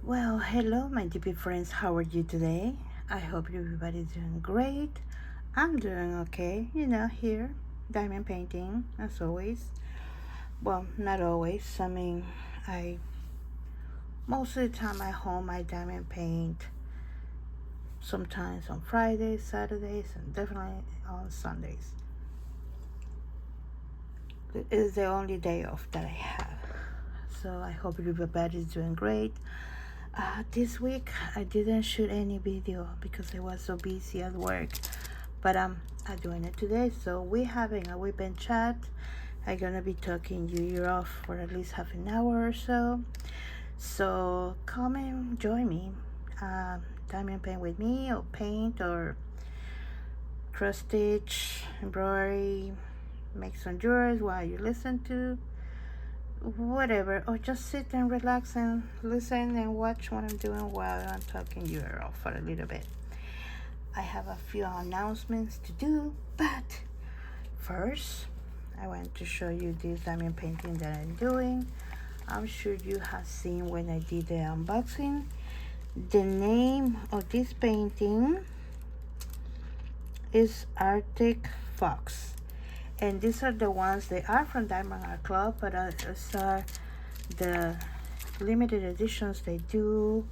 Well, hello, my dear friends. How are you today? I hope everybody's doing great. I'm doing okay, here, diamond painting, as always. Well, not always. I most of the time at home, I diamond paint sometimes on Fridays, Saturdays, and definitely on Sundays. It is the only day off that I have. So I hope everybody's doing great. This week I didn't shoot any video because I was so busy at work, but I'm doing it today. So we're having a weekend chat. I'm gonna be talking your ear off for at least half an hour or so. So come and join me. Diamond paint with me, or paint, or cross stitch, embroidery, make some drawers while you listen to whatever, or just sit and relax and listen and watch what I'm doing while I'm talking you off for a little bit. I have a few announcements to do, but first I want to show you this diamond painting that I'm doing. I'm sure you have seen when I did the unboxing. The name of this painting is Arctic Fox, and these are the ones. They are from Diamond Art Club, but these are the limited editions they do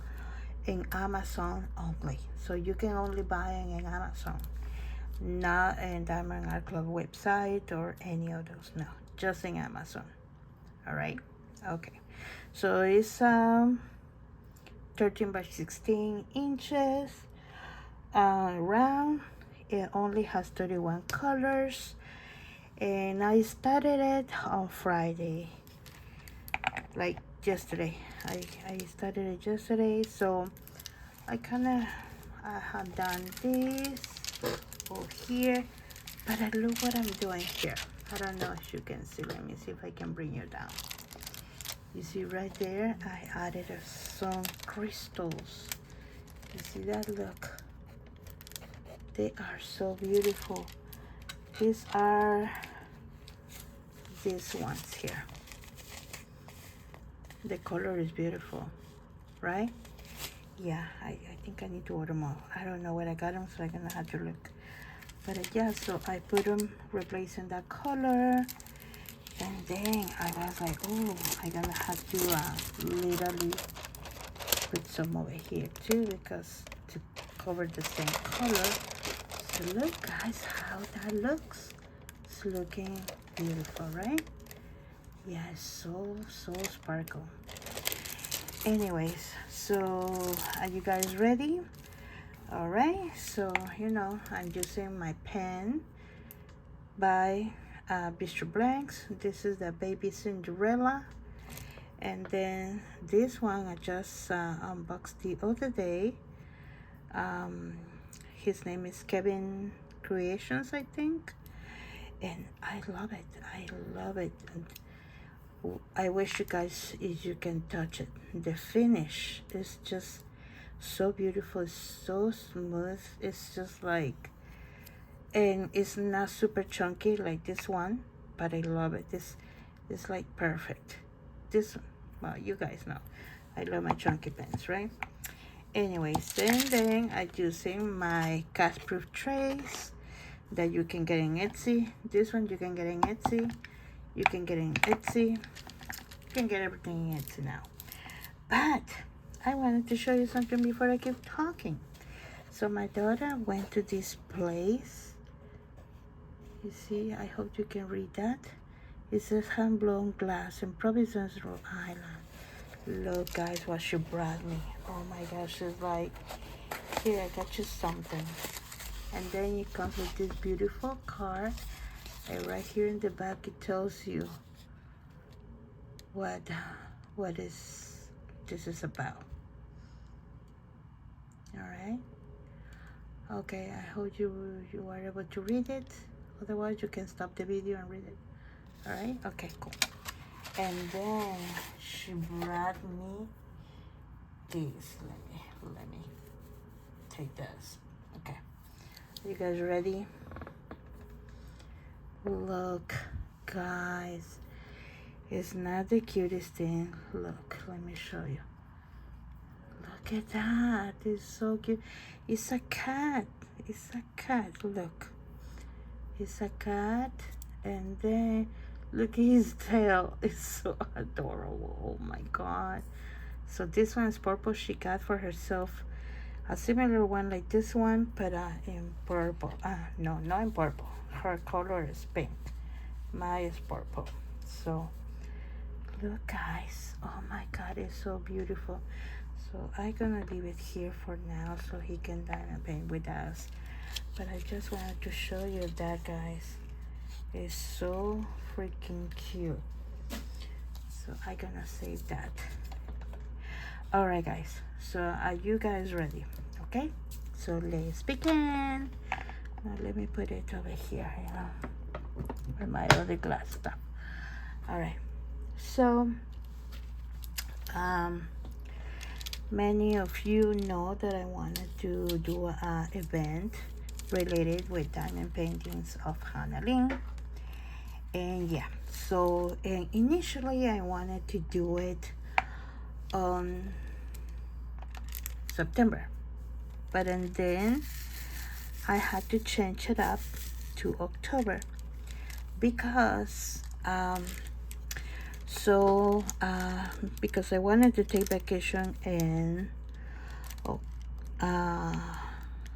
in Amazon only. So you can only buy it in Amazon, not in Diamond Art Club website or any of those. No, just in Amazon. All right. Okay. So it's 13 by 16 inches, round. It only has 31 colors, and I started it on Friday, like yesterday. I started it yesterday, so I have done this over here, but look what I'm doing here. I don't know if you can see. Let me see if I can bring you down. You see right there, I added some crystals. You see that? Look, they are so beautiful. These are these ones here. The color is beautiful, right? Yeah, I think I need to order more. I don't know where I got them, so I'm gonna have to look. But yeah, so I put them replacing that color, and then I was like, oh, I'm gonna have to literally put some over here too, because to cover the same color. So look, guys, how that looks. It's looking beautiful, right? Yeah, it's so sparkle. Anyways, so are you guys ready? All right, so I'm using my pen by Bistro Blanks. This is the Baby Cinderella, and then this one I just unboxed the other day. His name is Kevin Creations, I think, and I love it. And I wish you guys, if you can touch it, the finish is just so beautiful. It's so smooth. It's just like, and it's not super chunky like this one, but I love it. This is like perfect. This, well, you guys know I love my chunky pens, right? Anyways, then I'm using my cast-proof trays that you can get in Etsy. This one you can get in Etsy. You can get in Etsy. You can get everything in Etsy now. But I wanted to show you something before I keep talking. So my daughter went to this place. You see, I hope you can read that. It says hand-blown glass in Providence, Rhode Island. Look, guys, what she brought me. Oh my gosh, she's like, here, I got you something. And then it comes with this beautiful card. And right here in the back, it tells you what is this is about. All right. Okay, I hope you are able to read it. Otherwise, you can stop the video and read it. All right. Okay, cool. And then she brought me this. Let me take this. Okay. Are you guys ready? Look, guys. It's not the cutest thing. Look, let me show you. Look at that. It's so cute. It's a cat. It's a cat. Look. It's a cat. And then look at his tail. It's so adorable. Oh my god. So this one is purple. She got for herself a similar one like this one, but in purple. No, not in purple. Her color is pink. Mine is purple. So look, guys. Oh my god, it's so beautiful. So I'm gonna leave it here for now so he can dine and paint with us. But I just wanted to show you that, guys. It's so freaking cute. So I'm gonna save that. Alright, guys. So are you guys ready? Okay, so let's begin. Now let me put it over here, where my other glass stuff. Alright, so many of you know that I wanted to do an event related with diamond paintings of Hannah Lynn. And yeah, so initially I wanted to do it on September, but then I had to change it up to October because because I wanted to take vacation in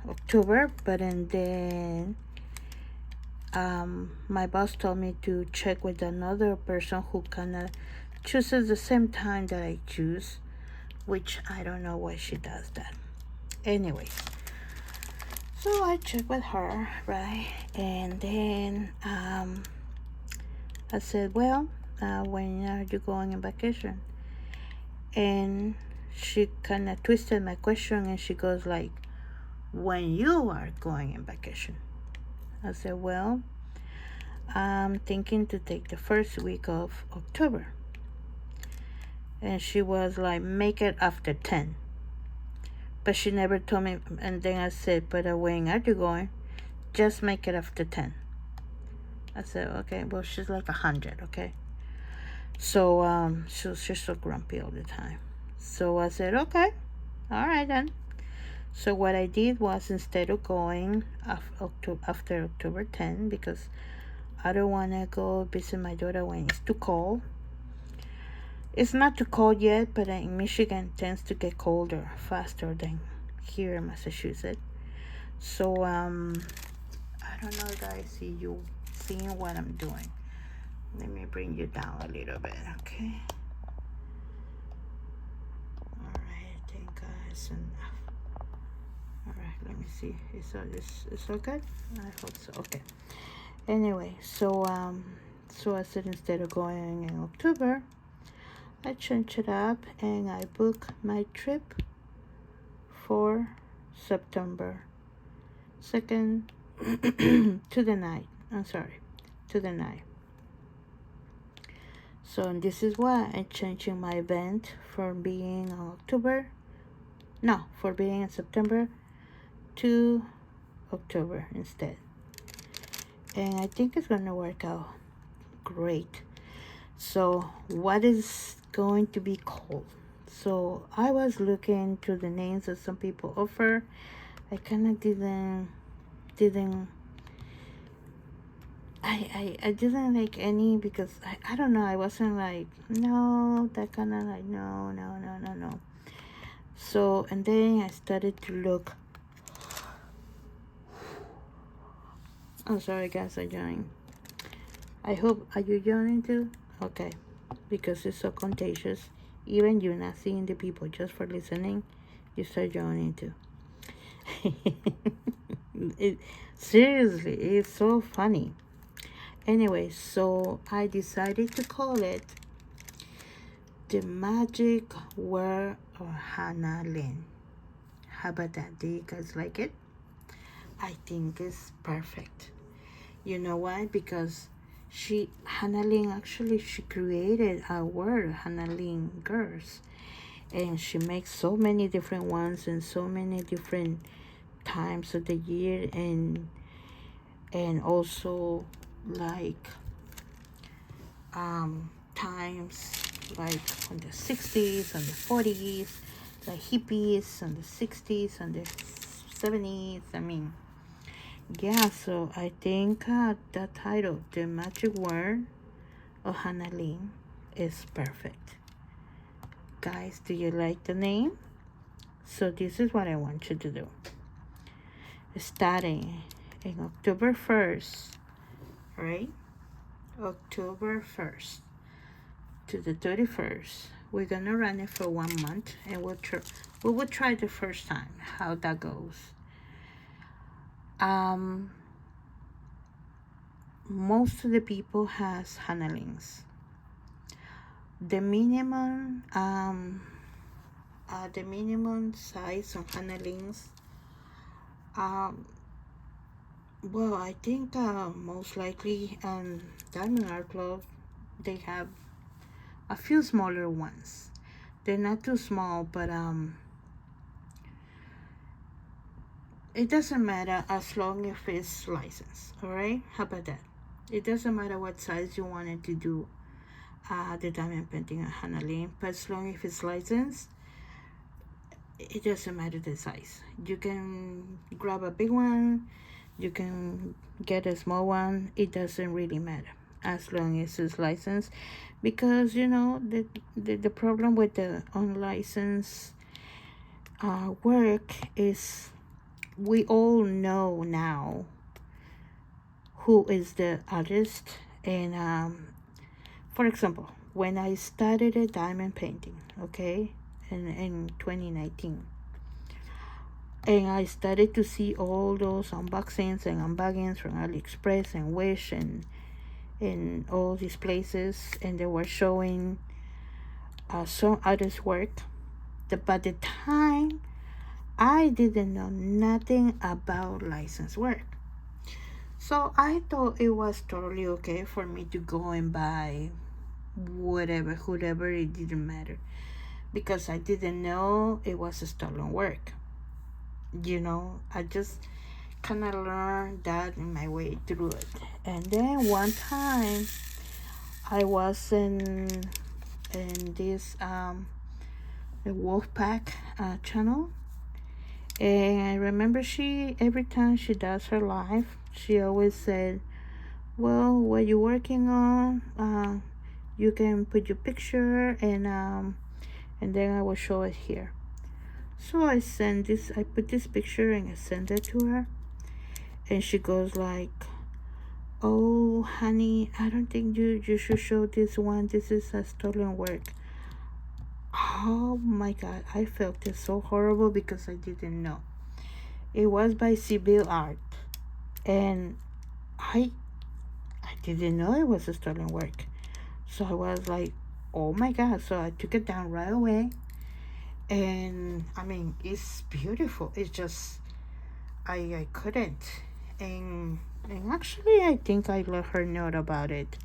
October, but then my boss told me to check with another person who kind of chooses the same time that I choose, which I don't know why she does that. Anyway, so I checked with her, right? And then I said, well, when are you going on vacation? And she kind of twisted my question and she goes like, when you are going on vacation. I said, well, I'm thinking to take the first week of October. And she was like, make it after 10. But she never told me. And then I said, but when are you going? Just make it after 10. I said, okay. Well, she's like 100, okay? So she's so grumpy all the time. So I said, okay, all right then. So what I did was, instead of going after October 10, because I don't want to go visit my daughter when it's too cold. It's not too cold yet, but in Michigan it tends to get colder faster than here in Massachusetts. So I don't know, guys. See you seeing what I'm doing. Let me bring you down a little bit, okay? All right, I think it's enough. All right, let me see. It's all good. I hope so. Okay. Anyway, so I said, instead of going in October, I changed it up and I booked my trip for September 2nd to the night. To the night. So this is why I'm changing my event from being in September to October instead. And I think it's gonna work out great. So what is going to be called? So I was looking through the names that some people offer. I kind of didn't I didn't like any, because I don't know, I wasn't like, no, that kind of like, no. So, and then I started to look. I'm sorry, guys, I joined. I hope, are you joining too? Okay, because it's so contagious. Even you not seeing the people, just for listening, you start joining too. Seriously, it's so funny. Anyway, so I decided to call it The Magic Word of Hannah Lynn. How about that? Do you guys like it? I think it's perfect. You know why? Because Hannah Lynn, actually, she created a word, Hannah Lynn Girls. And she makes so many different ones in so many different times of the year, and also like times like on the 60s and the 40s the hippies and the 60s and the 70s. I mean, yeah, so I think the title, The Magic Word of Hannah Lynn, is perfect. Guys, do you like the name? So this is what I want you to do. Starting in October 1st, right? October 1st to the 31st. We're gonna run it for 1 month, and we will try the first time how that goes. Most of the people has handlings. The minimum size of handlings. Well, I think most likely Diamond Art Club, they have a few smaller ones. They're not too small, but it doesn't matter as long as it's licensed. All right, how about that? It doesn't matter what size you wanted to do the diamond painting and handling, but as long as it's licensed, it doesn't matter the size. You can grab a big one, you can get a small one. It doesn't really matter as long as it's licensed, because you know the problem with the unlicensed work is we all know now who is the artist. And for example, when I started a diamond painting, okay, in 2019, and I started to see all those unboxings and unbaggings from AliExpress and Wish and all these places, and they were showing some artists' work. By the time, I didn't know nothing about licensed work. So I thought it was totally okay for me to go and buy whatever, whoever, it didn't matter, because I didn't know it was a stolen work. You know, I just kind of learned that in my way through it. And then one time I was in this the Wolfpack channel, and I remember she, every time she does her live, she always said, well, what you working on, you can put your picture, and then I will show it here. So I put this picture and I send it to her, and she goes like, oh honey, I don't think you should show this one, this is a stolen work. Oh my god, I felt it so horrible because I didn't know. It was by Civil Art, and I didn't know it was a stolen work. So I was like, oh my god. So I took it down right away, and I mean, it's beautiful. It's just I couldn't, and actually I think I let her know about it,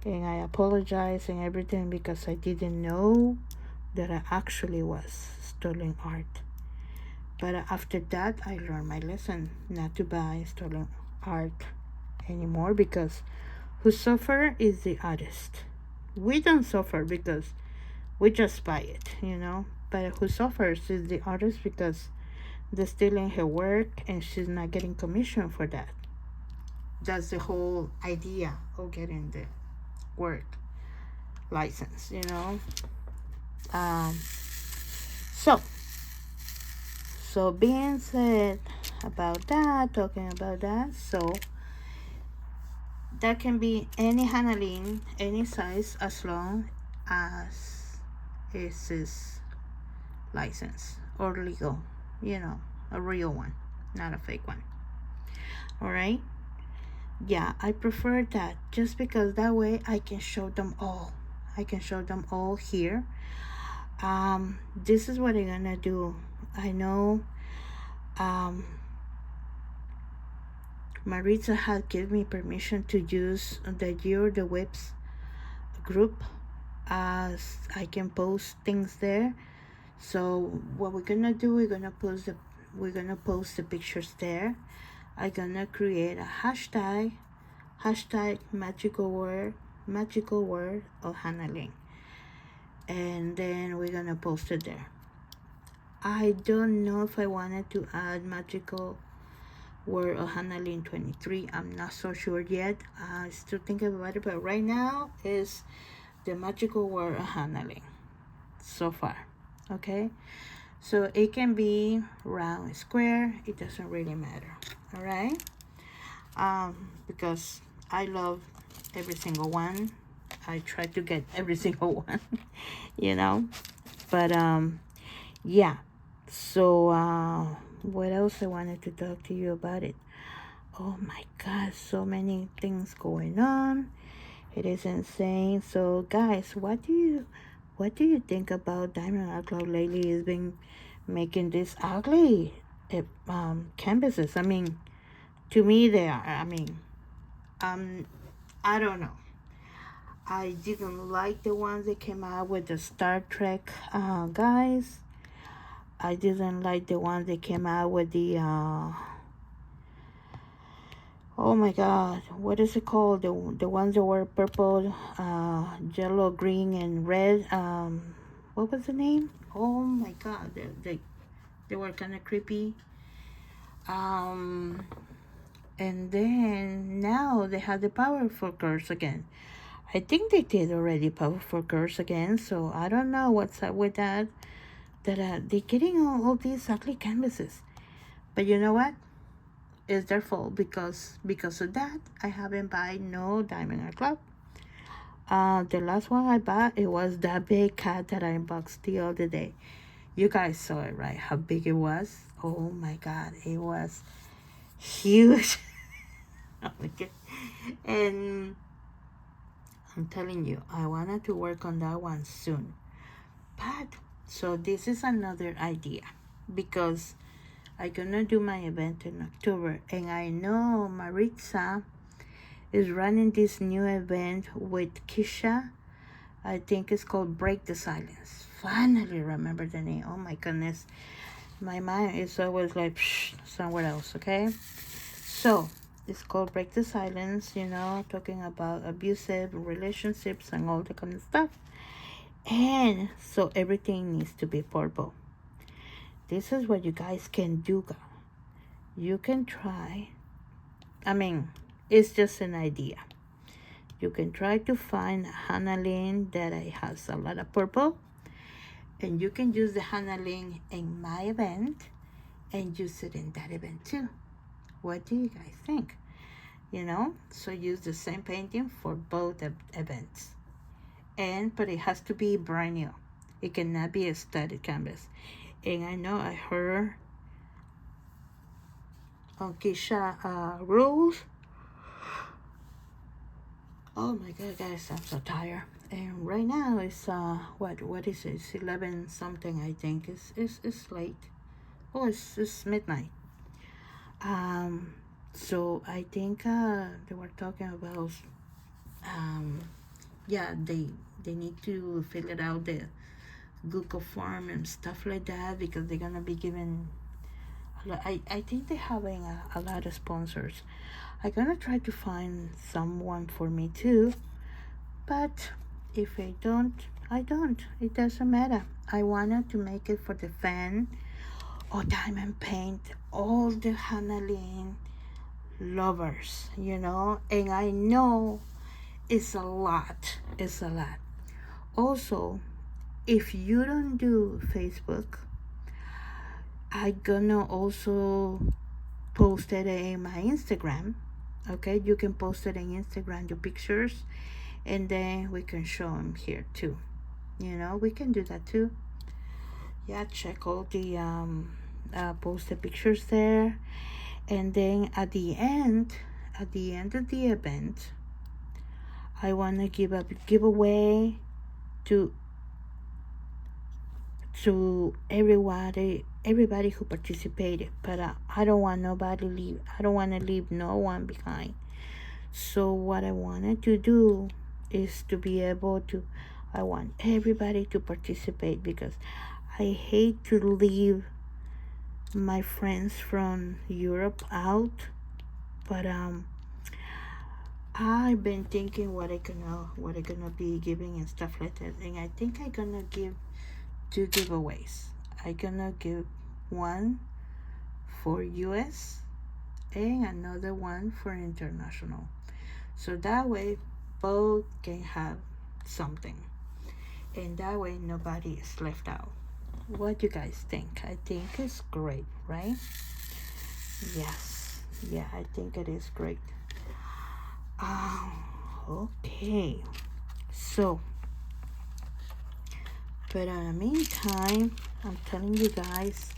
and I apologized and everything because I didn't know that it actually was stolen art. But after that, I learned my lesson not to buy stolen art anymore, because who suffer is the artist. We don't suffer because we just buy it, you know. But who suffers is the artist, because they're stealing her work and she's not getting commission for that. That's the whole idea of getting the work license, you know. So being said about that, talking about that, so that can be any handling, any size, as long as it is licensed or legal, you know, a real one, not a fake one. All right. Yeah, I prefer that, just because that way I can show them all. I can show them all here. This is what I'm gonna do. I know Maritza had given me permission to use the You're the Whips group, as I can post things there. So what we're gonna do, we're gonna post the pictures there. I'm gonna create a hashtag magical word of Hannah Lynn, and then we're gonna post it there. I don't know if I wanted to add magical word or handling 23. I'm not so sure yet. I still thinking about it, but right now is the magical word handling so far. Okay, so it can be round, square. It doesn't really matter. All right. Because I love every single one. I try to get every single one, you know. But yeah. So what else I wanted to talk to you about it? Oh my God, so many things going on. It is insane. So guys, what do you think about Diamond Art Club lately? Has been making this ugly canvases. I mean, to me they are. I mean, um, I don't know. I didn't like the ones that came out with the Star Trek guys. I didn't like the ones that came out with the oh my God, what is it called? The ones that were purple, yellow, green, and red. What was the name? Oh my God, they were kind of creepy. Um, and then now they have the powerful curse again. I think they did already powerful curse again, so I don't know what's up with that. That they're getting all these ugly canvases. But you know what? It's their fault because of that I haven't buy no Diamond Art Club. The last one I bought, it was that big cat that I unboxed the other day. You guys saw it, right? How big it was. Oh my God, it was huge. Oh my God. And I'm telling you, I wanted to work on that one soon. But so this is another idea because I'm gonna do my event in October, and I know Maritza is running this new event with Kisha. I think it's called Break the Silence. Finally remember the name. Oh my goodness. My mind is always like somewhere else, okay? So it's called Break the Silence, talking about abusive relationships and all that kind of stuff. And so everything needs to be purple. This is what you guys can do, girl. You can try. I mean, it's just an idea. You can try to find a handling that has a lot of purple, and you can use the handling in my event and use it in that event too. What do you guys think? So use the same painting for both events. But it has to be brand new. It cannot be a studded canvas. And I know I heard on Kisha rules. Oh my God, guys, I'm so tired. And right now it's what is it? It's 11 something, I think. It's late. Oh, it's midnight. So I think they were talking about yeah, they need to fill it out the Google form and stuff like that because they're gonna be given. I think they're having a lot of sponsors. I'm gonna try to find someone for me too, but if I don't, I don't. It doesn't matter. I wanted to make it for the fan or diamond paint, all the handling lovers, and I know it's a lot. It's a lot. Also, if you don't do Facebook, I gonna also post it in my Instagram. Okay, you can post it in Instagram, your pictures, and then we can show them here too. We can do that too. Yeah, check all the post the pictures there, and then at the end of the event, I want to give a giveaway to everybody who participated, but I don't want to leave no one behind. So what I wanted to do is to be able to, I want everybody to participate because I hate to leave my friends from Europe out. But I've been thinking what I gonna be giving and stuff like that, and I think I'm gonna give 2 giveaways. I'm gonna give one for US and another one for international. So that way both can have something. And that way nobody is left out. What do you guys think? I think it's great, right? Yes. Yeah, I think it is great. Okay. So, but in the meantime, I'm telling you guys,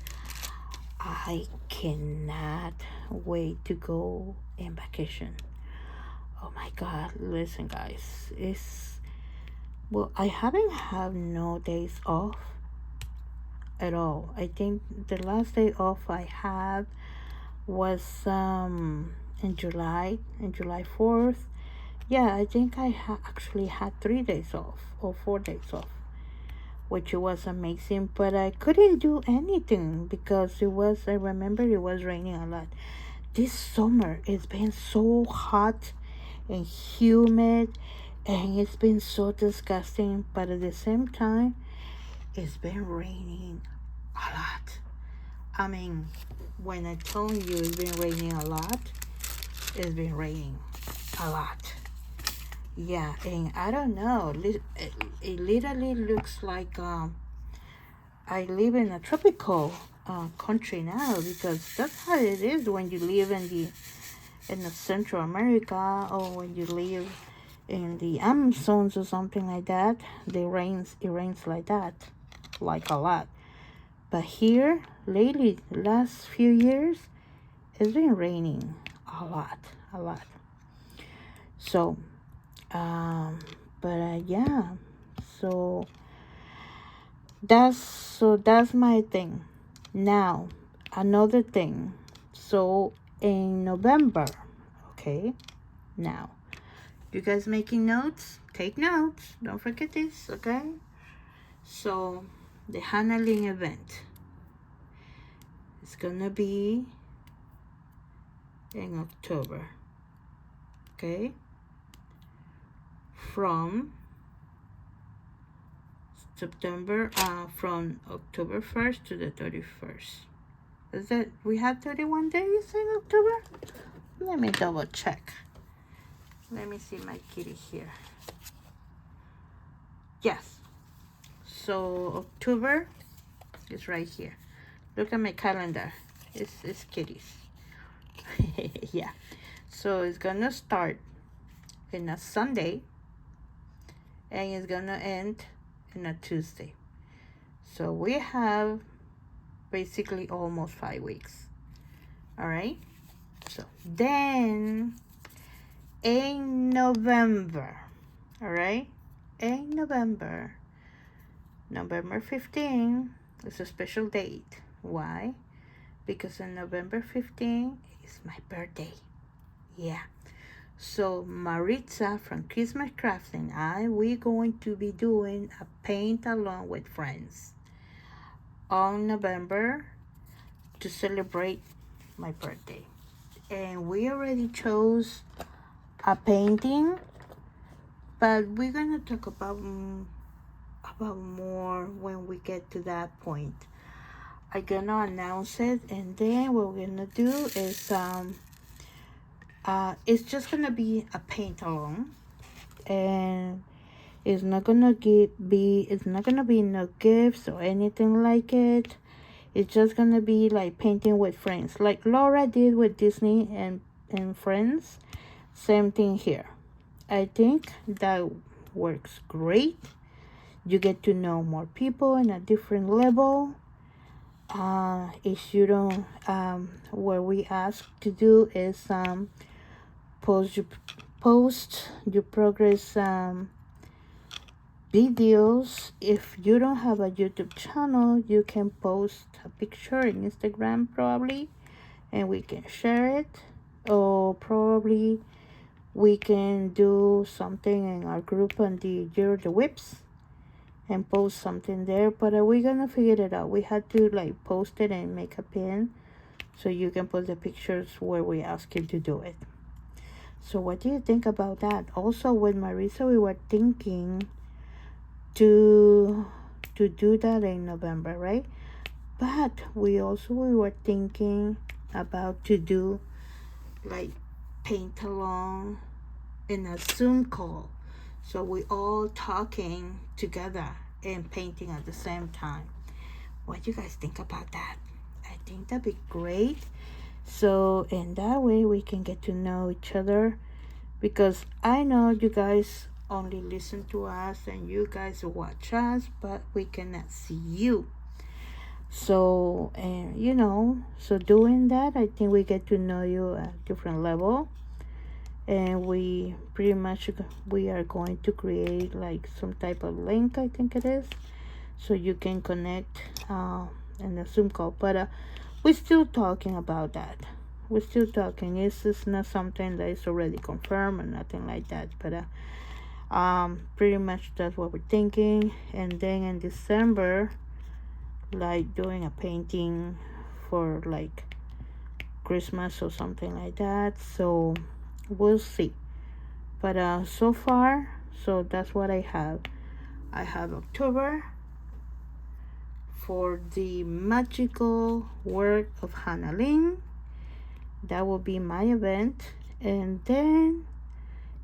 I cannot wait to go on vacation. Oh my God, listen guys, I haven't had no days off at all. I think the last day off I had was in July 4th. Yeah, I think I actually had 3 days off or 4 days off, which was amazing, but I couldn't do anything because I remember it was raining a lot. This summer it's been so hot and humid, and it's been so disgusting, but at the same time it's been raining a lot. I mean, when I told you it's been raining a lot, it's been raining a lot. Yeah, and I don't know, it literally looks like I live in a tropical country now, because that's how it is when you live in the Central America, or when you live in the Amazons or something like that. It rains like that, like a lot. But here lately, last few years, it's been raining a lot. So yeah, so that's my thing. Now another thing, so in November, okay, now you guys making notes, take notes, don't forget this, okay? So the Hannah-Lynn event is gonna be in October, okay, from October 1st to the 31st. Is that we have 31 days in October? Let me double check. Let me see my kitty here. Yes. So October is right here. Look at my calendar. It's kitties. Yeah. So it's gonna start in a Sunday and it's gonna end in a Tuesday. So we have basically almost 5 weeks. All right. So then in November, all right, in November 15th is a special date. Why? Because on November 15th is my birthday. Yeah. So Maritza from Christmas Crafts and we're going to be doing a paint along with friends on November to celebrate my birthday. And we already chose a painting, but we're gonna talk about more when we get to that point. I'm gonna announce it, and then what we're gonna do is it's just gonna be a paint along, and it's not gonna be no gifts or anything like it. It's just gonna be like painting with friends, like Laura did with Disney and Friends. Same thing here. I think that works great. You get to know more people in a different level. If you don't, what we ask to do is post your progress videos. If you don't have a YouTube channel, you can post a picture in Instagram probably, and we can share it, or probably we can do something in our group on the Year of the Whips and post something there. But we're gonna figure it out. We had to like post it and make a pin so you can put the pictures where we ask you to do it. So what do you think about that? Also with Marisa, we were thinking to do that in November, right? But we were thinking about to do like paint along in a Zoom call. So we all talking together and painting at the same time. What do you guys think about that? I think that'd be great. So in that way we can get to know each other, because I know you guys only listen to us and you guys watch us, but we cannot see you. So, and so doing that, I think we get to know you at a different level. And we pretty much, we are going to create like some type of link, I think it is, so you can connect in the Zoom call. But we're still talking about that. We're still talking. It's not something that is already confirmed or nothing like that. But pretty much that's what we're thinking. And then in December, like doing a painting for like Christmas or something like that. So we'll see. But so far, so that's what I have. I have October for the magical work of Hannah Lynn. That will be my event. And then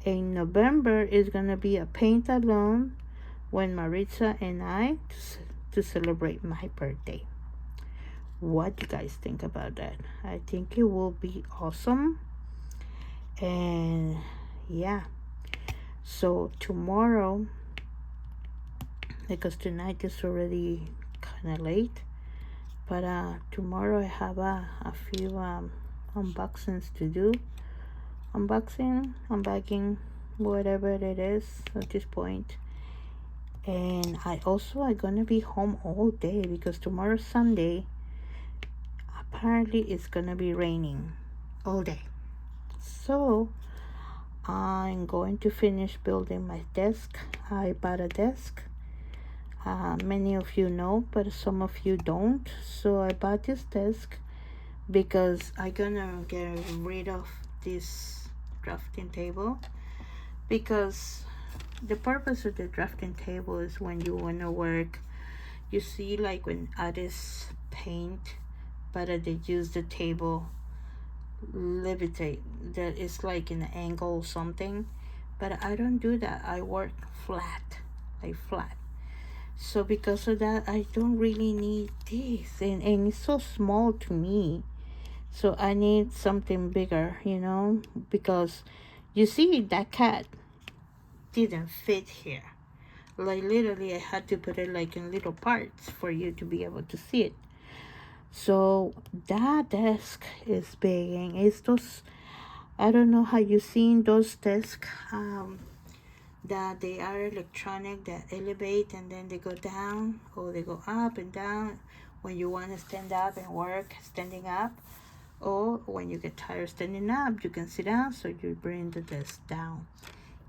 in November is gonna be a paint alone when Maritza and I to celebrate my birthday. What do you guys think about that? I think it will be awesome. And yeah, so tomorrow, because tonight is already kind of late, but tomorrow I have a few unboxings to do. Unbagging, whatever it is at this point. And I also are gonna be home all day because tomorrow's Sunday. Apparently it's gonna be raining all day. So I'm going to finish building my desk. I bought a desk. Many of you know, but some of you don't. So I bought this desk because I'm gonna get rid of this drafting table, because the purpose of the drafting table is when you want to work. You see, like when artists paint, but they use the table levitate, that is like an angle or something. But I don't do that. I work flat, like flat. So because of that, I don't really need this, and it's so small to me. So I need something bigger, because you see that cat didn't fit here. Like literally I had to put it like in little parts for you to be able to see it. So that desk is big, and it's those, I don't know how you seen those desks that they are electronic, that elevate and then they go down or they go up and down when you want to stand up and work standing up, or when you get tired standing up you can sit down, so you bring the desk down.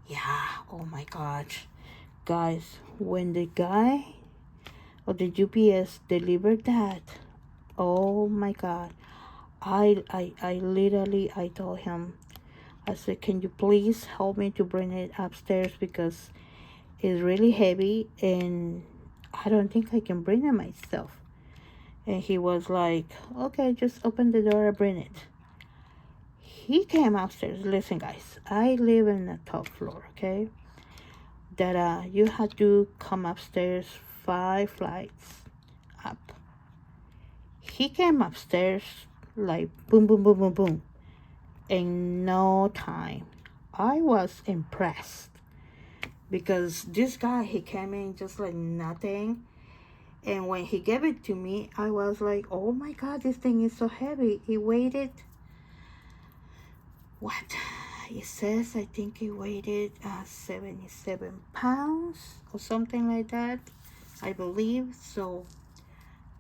Yeah, oh my gosh, guys, when the guy or the UPS delivered that, oh my god, I literally, I told him, I said, can you please help me to bring it upstairs, because it's really heavy and I don't think I can bring it myself. And he was like, okay, just open the door and bring it. He came upstairs. Listen, guys, I live in the top floor, okay? That you had to come upstairs 5 flights up. He came upstairs like boom, boom, boom, boom, boom, in no time. I was impressed, because this guy, he came in just like nothing. And when he gave it to me, I was like, oh my god, this thing is so heavy. He weighed, what it says, I think he weighed 77 pounds or something like that, I believe. So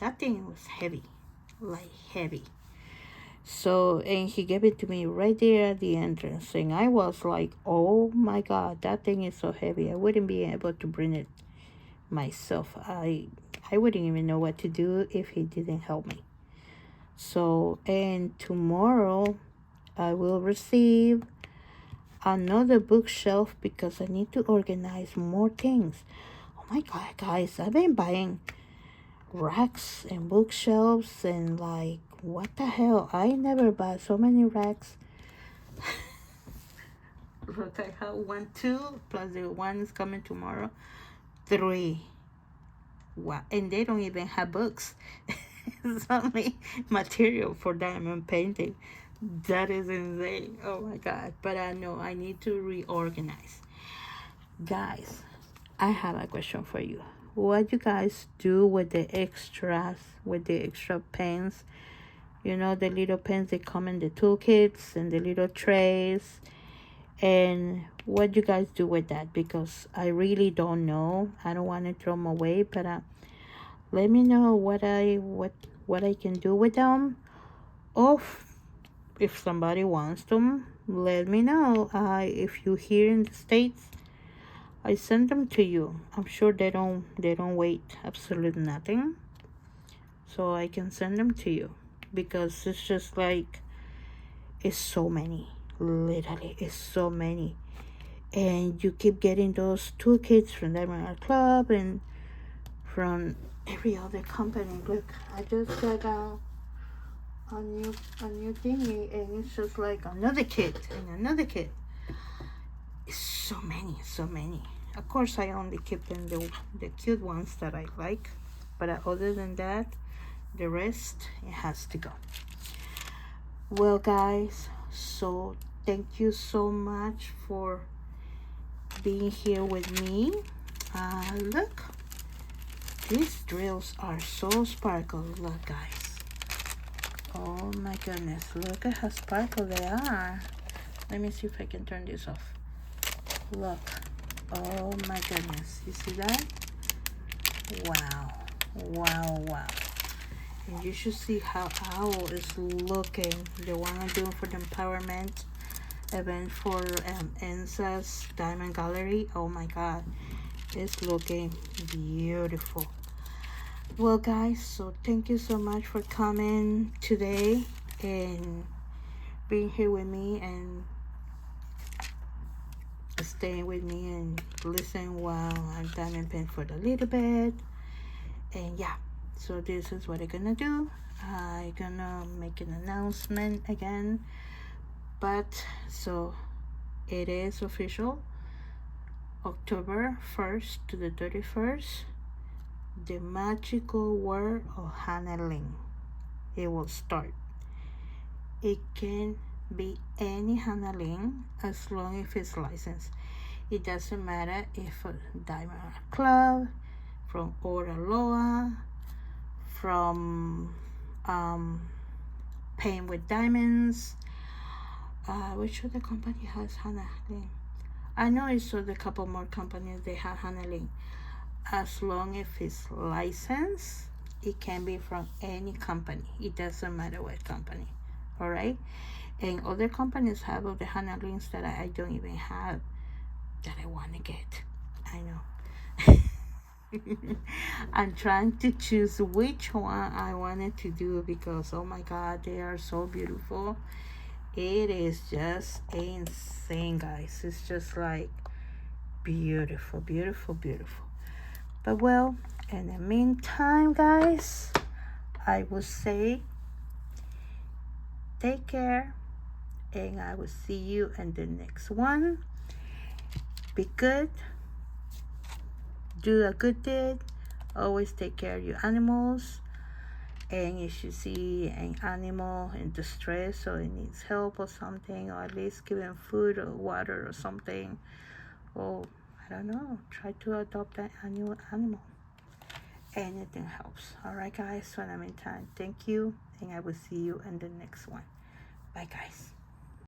that thing was heavy, like heavy. So, and he gave it to me right there at the entrance, and I was like, oh my god, that thing is so heavy. I wouldn't be able to bring it myself. I wouldn't even know what to do if he didn't help me. So, and tomorrow I will receive another bookshelf, because I need to organize more things. Oh my god, guys, I've been buying racks and bookshelves and like, what the hell? I never bought so many racks. Look, I have 1, 2, plus the one is coming tomorrow. 3. Wow. And they don't even have books. It's only material for diamond painting. That is insane. Oh my God. But I know I need to reorganize. Guys, I have a question for you. What you guys do with the extras, with the extra pens? You know, the little pens that come in the toolkits and the little trays. And what you guys do with that? Because I really don't know. I don't want to throw them away, but let me know what I can do with them. Or if somebody wants them, let me know. If you're here in the States, I send them to you. I'm sure they don't wait absolutely nothing, so I can send them to you, because it's just like, it's so many. Literally, it's so many. And you keep getting those toolkits from Diamond Art Club and from every other company. Look, I just got a new thingy, and it's just like another kit and another kit. It's so many, so many. Of course, I only keep them the cute ones that I like, but other than that, the rest, it has to go. Well, guys, so thank you so much for being here with me. Look, these drills are so sparkle. Look, guys. Oh my goodness, look at how sparkle they are. Let me see if I can turn this off. Look. Oh my goodness, you see that? Wow, wow, wow. And you should see how Owl is looking. The one I'm doing for the empowerment event for ENSA's Diamond Gallery. Oh my God, it's looking beautiful. Well, guys, so thank you so much for coming today and being here with me and staying with me and listen while I'm diamond paint for a little bit. And yeah, so this is what I'm gonna do. I'm gonna make an announcement again, but so it is official. October 1st to the 31st, the magical world of Hannah Lynn, it will start. It can be any Hannah Lynn as long as it's licensed. It doesn't matter if a Diamond Art Club, from Oraloa, from Paint with Diamonds. Which other company has Hannah Lynn? I know it's a couple more companies they have Hannah Lynn. As long as it's licensed, it can be from any company. It doesn't matter what company. All right? And other companies have of the Hannah Lynns that I don't even have, that I want to get. I know. I'm trying to choose which one I wanted to do, because oh my God, they are so beautiful. It is just insane, guys. It's just like beautiful, beautiful, beautiful. But well, in the meantime, guys, I will say take care, and I will see you in the next one. Be good. Do a good deed. Always take care of your animals. And if you see an animal in distress or it needs help or something, or at least give them food or water or something, or I don't know, try to adopt that animal. Anything helps. All right, guys. So in the meantime, thank you, and I will see you in the next one. Bye, guys.